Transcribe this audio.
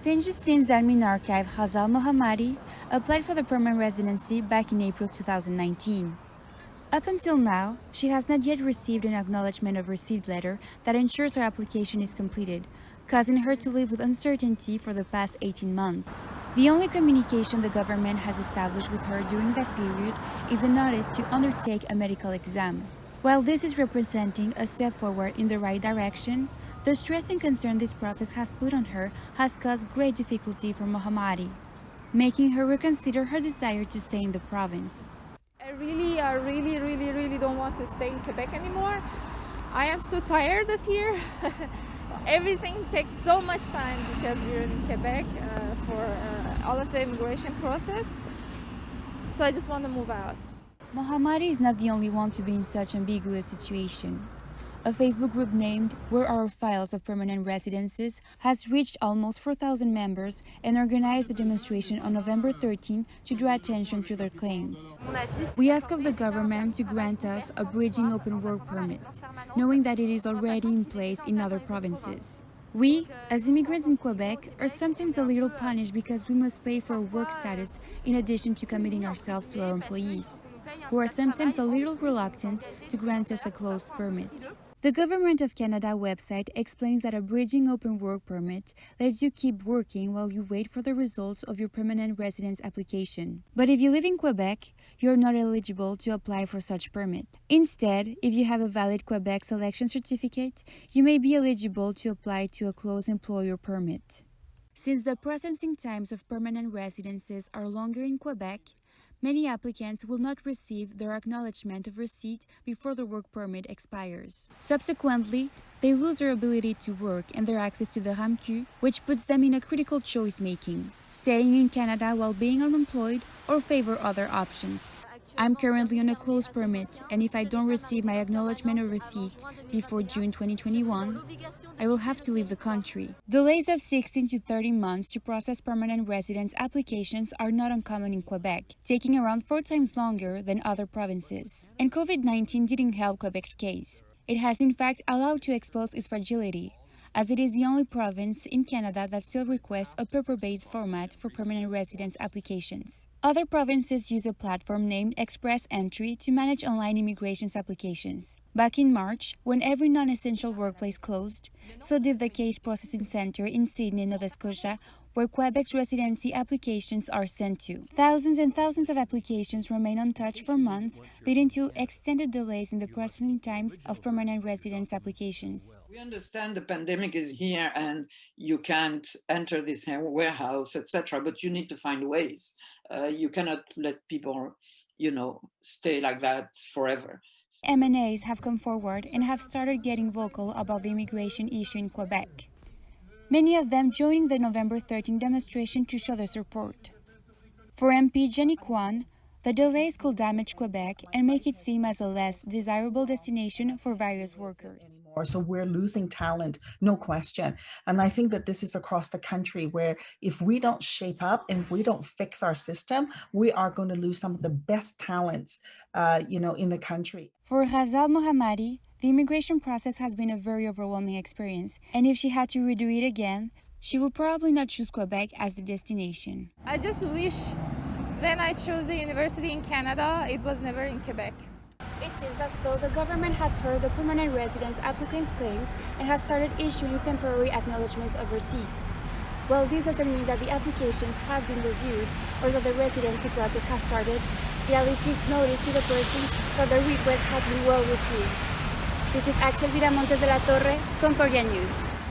Saint-Justine's admin archive Hazal Mohammadi applied for the permanent residency back in April 2019. Up until now, she has not yet received an acknowledgement of receipt letter that ensures her application is completed, causing her to live with uncertainty for the past 18 months. The only communication the government has established with her during that period is a notice to undertake a medical exam. While this is representing a step forward in the right direction, the stress and concern this process has put on her has caused great difficulty for Mohammadi, making her reconsider her desire to stay in the province. I really don't want to stay in Quebec anymore. I am so tired of here. Everything takes so much time because we're in Quebec for all of the immigration process. So I just want to move out. Mohammadi is not the only one to be in such ambiguous situation. A Facebook group named Where Are Our Files of Permanent Residences has reached almost 4,000 members and organized a demonstration on November 13 to draw attention to their claims. We ask of the government to grant us a bridging open work permit, knowing that it is already in place in other provinces. We, as immigrants in Quebec, are sometimes a little punished because we must pay for work status in addition to committing ourselves to our employees, who are sometimes a little reluctant to grant us a closed permit. The Government of Canada website explains that a bridging open work permit lets you keep working while you wait for the results of your permanent residence application. But if you live in Quebec, you are not eligible to apply for such permit. Instead, if you have a valid Quebec selection certificate, you may be eligible to apply to a closed employer permit. Since the processing times of permanent residences are longer in Quebec, many applicants will not receive their acknowledgement of receipt before the work permit expires. Subsequently, they lose their ability to work and their access to the RAMQ, which puts them in a critical choice-making, staying in Canada while being unemployed or favor other options. I'm currently on a closed permit, and if I don't receive my acknowledgement of receipt before June 2021, I will have to leave the country. Delays of 16 to 30 months to process permanent residence applications are not uncommon in Quebec, taking around 4 times longer than other provinces. And COVID-19 didn't help Quebec's case. It has in fact allowed to expose its fragility, as it is the only province in Canada that still requests a paper-based format for permanent residence applications. Other provinces use a platform named Express Entry to manage online immigration applications. Back in March, when every non-essential workplace closed, so did the case processing center in Sydney, Nova Scotia, where Quebec's residency applications are sent to. Thousands and thousands of applications remain untouched for months, leading to extended delays in the processing times of permanent residence applications. We understand the pandemic is here and you can't enter this warehouse, etc., but you need to find ways. You cannot let people, stay like that forever. MNAs have come forward and have started getting vocal about the immigration issue in Quebec, many of them joining the November 13 demonstration to show their support. For MP Jenny Kwan, the delays could damage Quebec and make it seem as a less desirable destination for various workers. So we're losing talent, no question. And I think that this is across the country where if we don't shape up and if we don't fix our system, we are going to lose some of the best talents, in the country. For Hazal Mohammadi, the immigration process has been a very overwhelming experience, and if she had to redo it again, she will probably not choose Quebec as the destination. I just wish when I chose a university in Canada, it was never in Quebec. It seems as though the government has heard the permanent residence applicants' claims and has started issuing temporary acknowledgements of receipt. While this doesn't mean that the applications have been reviewed or that the residency process has started, it at least gives notice to the persons that their request has been well received. This is Viramontes de la Torre, Concordia News.